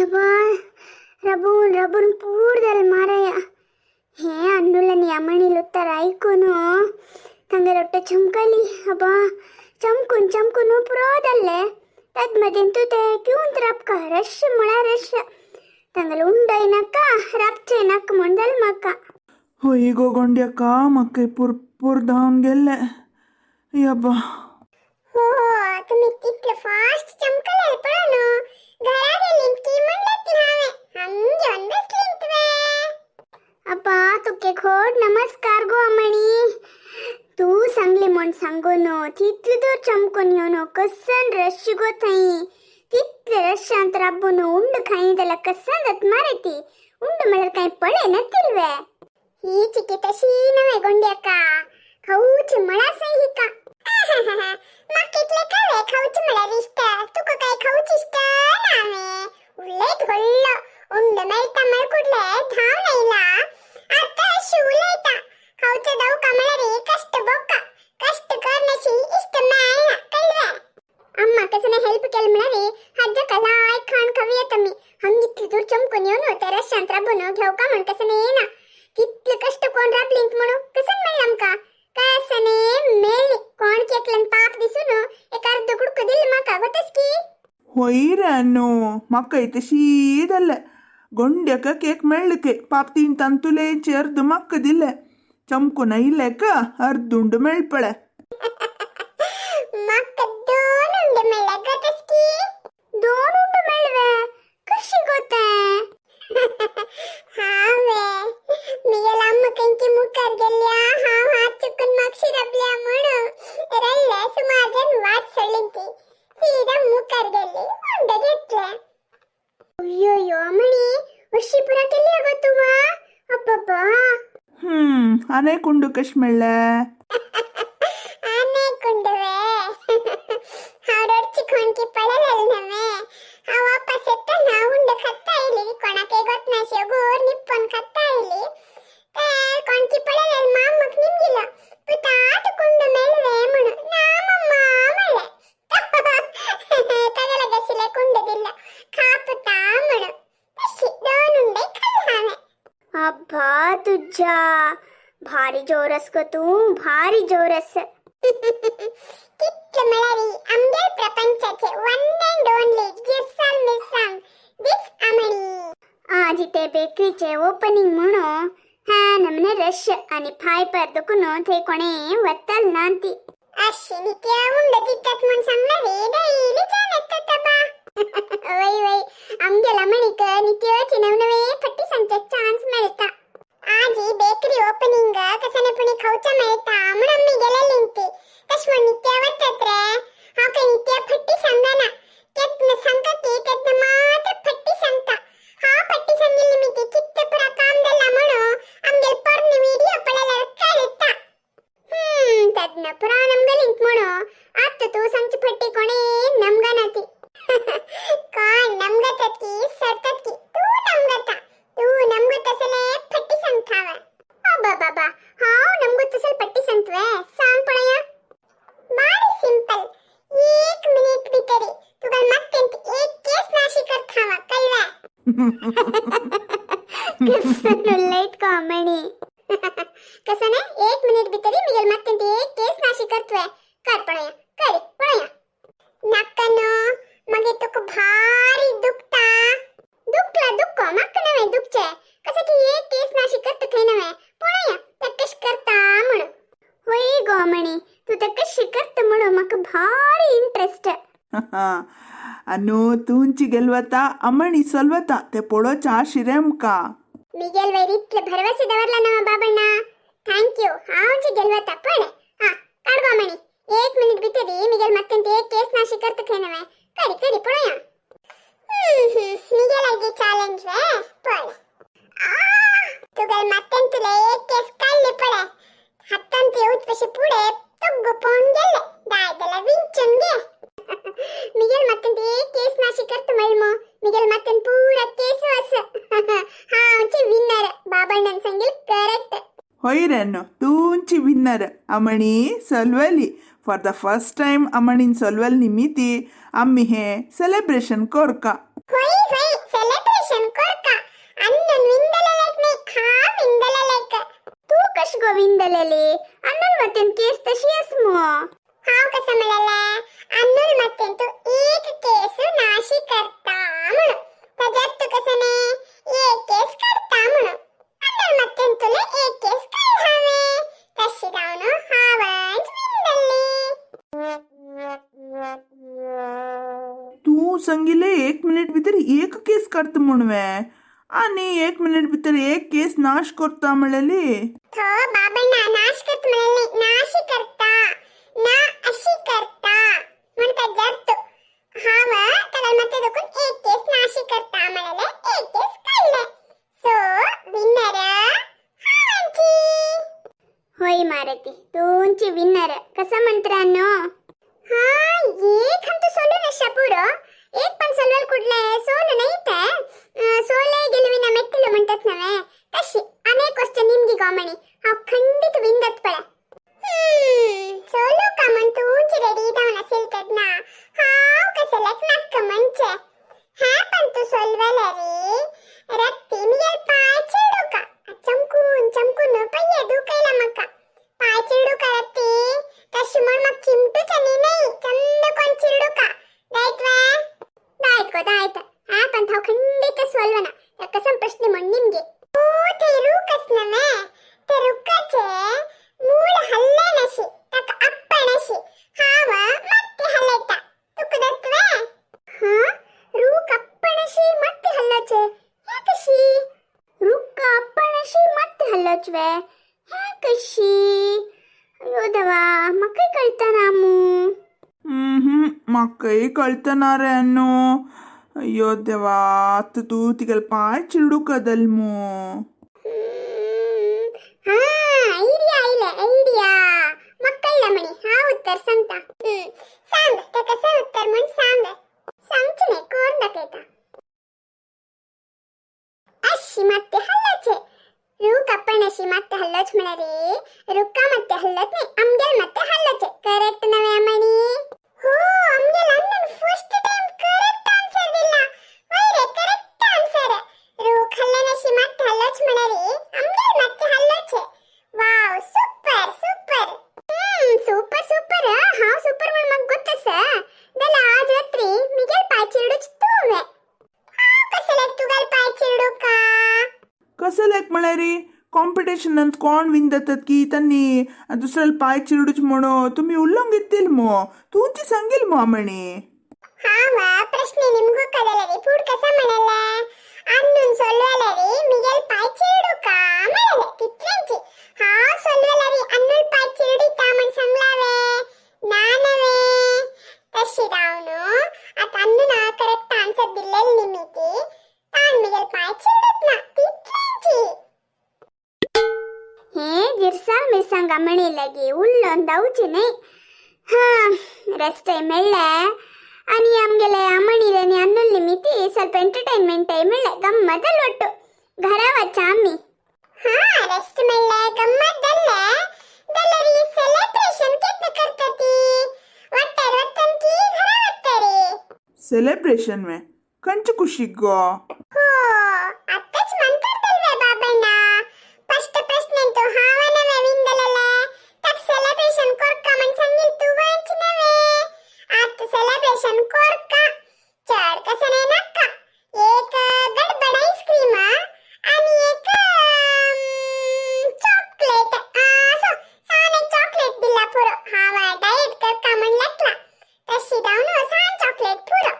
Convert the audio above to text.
यबा रबून पूर्दल माराया हे अन्नुలని అమ్మణిలు తరైకును ತಂಗರೊಟ್ಟೆ ಚಮಕಲಿ ಅಬ್ಬಾ ಚಮಕುನು ಪುರೋದಲ್ಲೇ ತದ್ಮದೆಂತುತೆ ಕ್ಯೂಂತ ರಪ್ಕ rush ಮುಳ rush ತಂಗಲು ಉಂಡೈನಕ್ಕ ರಪ್ಚೆ ನಕ್ ಮುಂದಲ್ ಮಕ್ಕ ಹೊಯ್ಗೋ ಗೊಂಡ್ಯಕ್ಕ ಮಕ್ಕೈ ಪುರ್ ಧಾನ್ ಗೆಲ್ಲೆ ಯಬ್ಬಾ हो तुम्ही तितके फास्ट चमकले पण घरागे लिंकी मंडती हावे हंगे अंदस्लिंतवे अप्पा तुके खोड नमस्कार गो अमणी तू सांगली म्हण सांगोनो तितलो चमकोन्योनो कसन रश गोथई तितले रश ಅಂತ ರಬ್ಬುನು ಉಂಡು ಖೈದಲ ಕಸಂದತ್ ಮಾರತಿ ಉಂಡು ಮಳರ್ ಕೈ ಪಳೆ ನತ್ತಿಲ್ವೆ ಈಚಿಕೆ ತಶೀನವೆ ಗೊಂಡ್ಯಕ್ಕ ಕೌಚಿ ಮಳ ಸೈಹಿಕ ಮಕ್ಕಿಟ್ಲೆ ಕವೆ ಕೌಚಿ ಮಳರ್ ಇಷ್ಟ ತುಕ ಕೈ ಕೌಚಿ ಇಷ್ಟ ನಾವೆ ಉಳ್ಳೆ ಧೊಳ್ಳ ಉಂಡು ಮೈತ ಮಲ್ಕುಡ್ಲೆ ಧಾವನ ಇಲ್ಲ ಅತ್ತ ಶೂಲೈತ ಕೌಚ ದೌ ಕಮಳರಿ ಕಷ್ಟ ಬೊಕ್ಕ ಕಷ್ಟ ಕರ್ನಶಿ ಇಷ್ಟ ಮಾಯ ಕಲ್ವೆ ಅಮ್ಮ ಕಸನ ಹೆಲ್ಪ್ ಕೆಲ್ಮಳರಿ ಹಜ್ಜ ಕಲಾಯ್ ಖಾನ್ ಕವಿಯ ತಮ್ಮಿ ಹಂಗಿತ್ತು ದುರ್ ಚಮಕೊನ್ಯೋನು ತೆರಸ್ ಶಾಂತ್ರ ಬನು ಘೌಕ ಮನ್ ಕಸನೇನ कितले कष्ट कोण राबलिंक म्हणू कसन मेळ्ळमका कसने मेळ्ळी कोण केकलन पाप दिसून एक अर्ध कुडक दिल माका गोतस की ಹೊಯ್ರೆ ಅನ್ನು ಮಕ್ಕ ಐತೆ ಶೀದಲ್ಲ ಗೊಂಡ್ಯಕ ಕೇಕ್ ಮೆಳ್ಳಕೆ ಪಾಪ ತೀನ್ ತಂತುಲೆ ಚೇರ್ದು ಮಕ್ಕದಿಲ್ಲ ಚಮ್ಕುನ ಇಲ್ಲಕ ಅರ್ದುಂಡು ಮೆಳ್ಪಳೆ ಮಕ್ಕ ದೋನುಂಡು ಮೆಳ್ಳ ಗೊತಸ್ की ದೋನುಂಡು ಮೆಳ್ವೆ ಕೃಷಿ ಗೊತ್ತೆ ಹಾವೆ मिगल अम्म कंकी मुकर गेल्या हाव हात चुकून मागशी रबल्या म्हणू रल्ले सुमार जन वाट सोडलींती सीधा मुकर गेली मुंड घेतले अय्यो अमणी वर्षीपुರ केली अगं तू वा अप्पा आने कुंडू कश ಮೆಳ್ಳೆ आने कुंडवे हाडोरची खोणकी पडलेल नवे हा वापस येता ना उंड खाता इली कोणाके गोत नाशे गोर निप्पन खाता इली कोणकी पडलेल मामक निमगिल पुतात कुंड मेलवे म्हणू नामम्मा मळे तगල गसिले कुंड दिಲ್ಲ खापता म्हणू तशी दोन उंडे खाल्हावे अब्बा तुझ्या भारी जोरस ग तू भारी जोरस कितले मळारी आमगे प्रपंचाचे one and only gift missing this अमणी आज इथे बेकरीचे ओपनिंग म्हणू हा नमने रश आणि फाय पर दुकुनो थे कोणे वत्तल नांती अशी नित्या उंड दितात म्हण सांगणारे डैली जानत तबा वै आमगे लमणीक नित्याची नवनवे फट्टी संचे चान्स मिळता आज ही बेकरी ओपनिंग कसने पुणे खौचा मिळता म्हणून मी गेलेलींती कश्म नित्या वाटत रे हाव काय नित्या फट्टी सांगना केतन सांगती केतन मात्र फट्टी सांगता हा फट्टी सांगितली मी ती कित्ते पुरा काम दिला म्हणू आमगे पर्न व्हिडिओ पडला कळता तद्न पुरा नमगे लिंक म्हणू आता तू सांगची फट्टी कोणे नमगनाती काय नमगतात की सरतात की तू नमगता तू नमगत असले फट्टी सांगतावा अबा बाबा हाव नमगत असल पट्टी सांगतवे सांग पडया बारी सिंपल 1 मिनिट भितरी तुका मत्तेंत एक केस नाशी कर खावा कळवा कसनो लेट कॉमेडी कसने 1 मिनिट भितरी मिगल मत्तेंत एक केस नाशी करतवे कर पडया करी पडया नक्कनो मगे तुक भारी दुखता दुखला मक्क नवे दुखचे कसे की एक केस नाशी करत खै नवे पडया तकश करता म्हण होय गोमणी तू तकश करत म्हण मक भारी इंटरेस्ट अनु तूंची गेल्वता अमणी सल्वता ते पोळोचा शिरेमका मिगेल वैरित्ले भरवसे दवरला नवा बाबण्णा थँक यू हावची गेल्वता पण हा काढ गोमणी 1 मिनिट भितरी मिगेल मत्तेंत एक केस नाशी करत खै नवे करी पडया मिगेल आगे चॅलेंज वे पण तुगल मत्तेंतले एक केस काढले पडे हत्तंते उतपशी पुढे तुग्ग पोन गेले दायदला विंचून गे मिगेल मत्तेंत एक केस नाशी करत मळमो मिगेल मत्तेंत पूरा केस वास हांची विनर बाबಣ್ಣन संगिल करेक्ट ಹೊಯ್ರೆ ಅನ್ನು ತೂಂಚಿ ವಿನ್ನರ್ ಅಮಣಿ ಸಲ್ವಲಿ ಫಾರ್ ದ ಫಸ್ಟ್ ಟೈಮ್ ಅಮಣಿನ್ ಸಲ್ವಲ್ ನಿಮಿತಿ ಅಮ್ಮಿ ಹೇ ಸೆಲೆಬ್ರೇಷನ್ ಕೋರ್ಕ ಹೋಯ್ ಸೆಲೆಬ್ರೇಷನ್ म्हणलेली अन्नूल मतेन केस तशी अस मो हाव कसं म्हणाला अन्नूल मतेन तू एक केस नाशी करता म्हणून त्याच्यात तू कसं ने एक केस करता म्हणून अन्नूल मतेन तुला एक केस काय हवे तशी जाऊन हावंच विंदल्ली तू संगीले 1 मिनिट भितर एक केस करता म्हणवे आणि 1 मिनिट भितर एक केस नाश करता म्हणलेली थो बाबांना नाश करत म्हणाले नाशी करता ना अशी करता म्हणतात जात हाव त्याला मते दुखून एक केस नाशी करता म्हणाले एक केस काढले सो विनर हावांची होय मारती तुमची विनर कसं मंत्रांनो हा एक हम तो सोलो नशा पुरो एक पण सलवल कुठले सोलो नाही ते सोले गेलविना मेट्टलो म्हणतात नवे तशी अनेक क्वेश्चन निमगी गॉमणी हा खंडित विंदत पडे सोलो का म्हणतो उंची रेडी जाऊन असेल तर ना हाव कसं लक नक्क म्हणचे हा पण तू सोलवल रे रत्ती मियल पाय चिडू का चमकून चमकून पय्ये दुखायला मका पाय चिडू का रत्ती तशी म्हण मग चिमटूच आणि नाही चंद कोण चिडू का दायत हा पण थाव खंडित सोलवना त्या कसं प्रश्न म्हण निमगे ओ ते रुकच नवे ते रुकाचे मूळ हल्ले नशी तक अप्पणशी हाव ಮತ್ತೆ हल्लेता तुकदत्वे हा रुक अप्पणशी ಮತ್ತೆ हल्लोचे हे कशी रुक अप्पणशी ಮತ್ತೆ हल्लोचवे हे कशी अयो देवा मका कळता नामू म्हाकाय कळतना रे अन्नो अಯ್ಯೋ ದೇವಾ ಅತ್ತ तू तिगल पाय चिडू कदल्मो हा आयडिया आइले आयडिया मक्कल्ला मणी हा उत्तर सांगता सांग ते कसं उत्तर म्हण सांगची नाही कोण दाखवता अशी ಮತ್ತೆ हल्लाचे रूक आपण अशी ಮತ್ತೆ हल्लाच म्हणारे रुक्का ಮತ್ತೆ हल्लत नाही आमगेल ಮತ್ತೆ हल्लाचे करेक्ट नवे मणी हो आमगेल अन्न फर्स्ट टाइम करेक्ट आन्सर दिला वय रे करेक्ट आन्सर रूक हल्लनशी ಮತ್ತೆ हल्लाच म्हणारे आमगेल ಮತ್ತೆ हल्लाचे wow super super super super हाव सुपर म्हण मग गोतस दला आज रात्री मिगेल पाय चिडूच तूवे हाव कसले तुगल पाय चिडू का कसं लायक म्हळ्या रे कॉम्पिटिशन ಅಂತ कोण विन जातात की त्यांनी दुसऱ्याला पाय चिरडूच म्हणो तुम्ही उल्लंघ घेतील मो तुमची सांगेल मो म्हणे हाव प्रश्न निमगू कळला रे पुढ कसा म्हणाला अन्नून सोलवाला रे मिगेल पाय चिरडू का म्हणाले तितल्यांची हाव सोलवाला रे अन्नूल पाय चिरडीता म्हण सांगलावे नानवे तशी दावनो आता अन्नून करेक्ट आन्सर दिलेली निमिती तान मिगेल पाय चिरडत ना तितल्यांची हे गिरसाल मिसंगा मणी लगी उल्लंदावची नाही हा रस्ते ಮೆಳ್ಳೆ आणि आमಗೆಲೆ ಅಮ್ಮಣಿರನಿ ಅನ್ನುಲ್ ನಿಮಿತಿ ಸ್ವಲ್ಪ ಎಂಟರ್ಟೈನ್ಮೆಂಟ್ ಮೆಳ್ಳೆ ಗಮ್ಮತ್ತಲ್ ಒಟ್ಟು घरावच्च आम्ही हा रेस्ट ಮೆಳ್ಳೆ गम्मतदल्ले दल्लरी सेलिब्रेशन कितने करतती वट्टर वट्टनकी घरावत्तरी सेलिब्रेशन में कंच खुशी गो हो आत्ताच म्हणतातल्वे बाबಣ್ಣ फर्स्ट प्रश्न तो हावनवे विंदलले तक सेलिब्रेशन कोरका म्हण सांगिल तू वांच नवे आत सेलिब्रेशन कोरका चढ कसं नाही नक्का एक गडबड आईस्क्रीम आणि एक चॉकलेट असो साने चॉकलेट दिला पुरो हावा डाएट करका म्हण लटला तशी दावनो सान चॉकलेट पुरो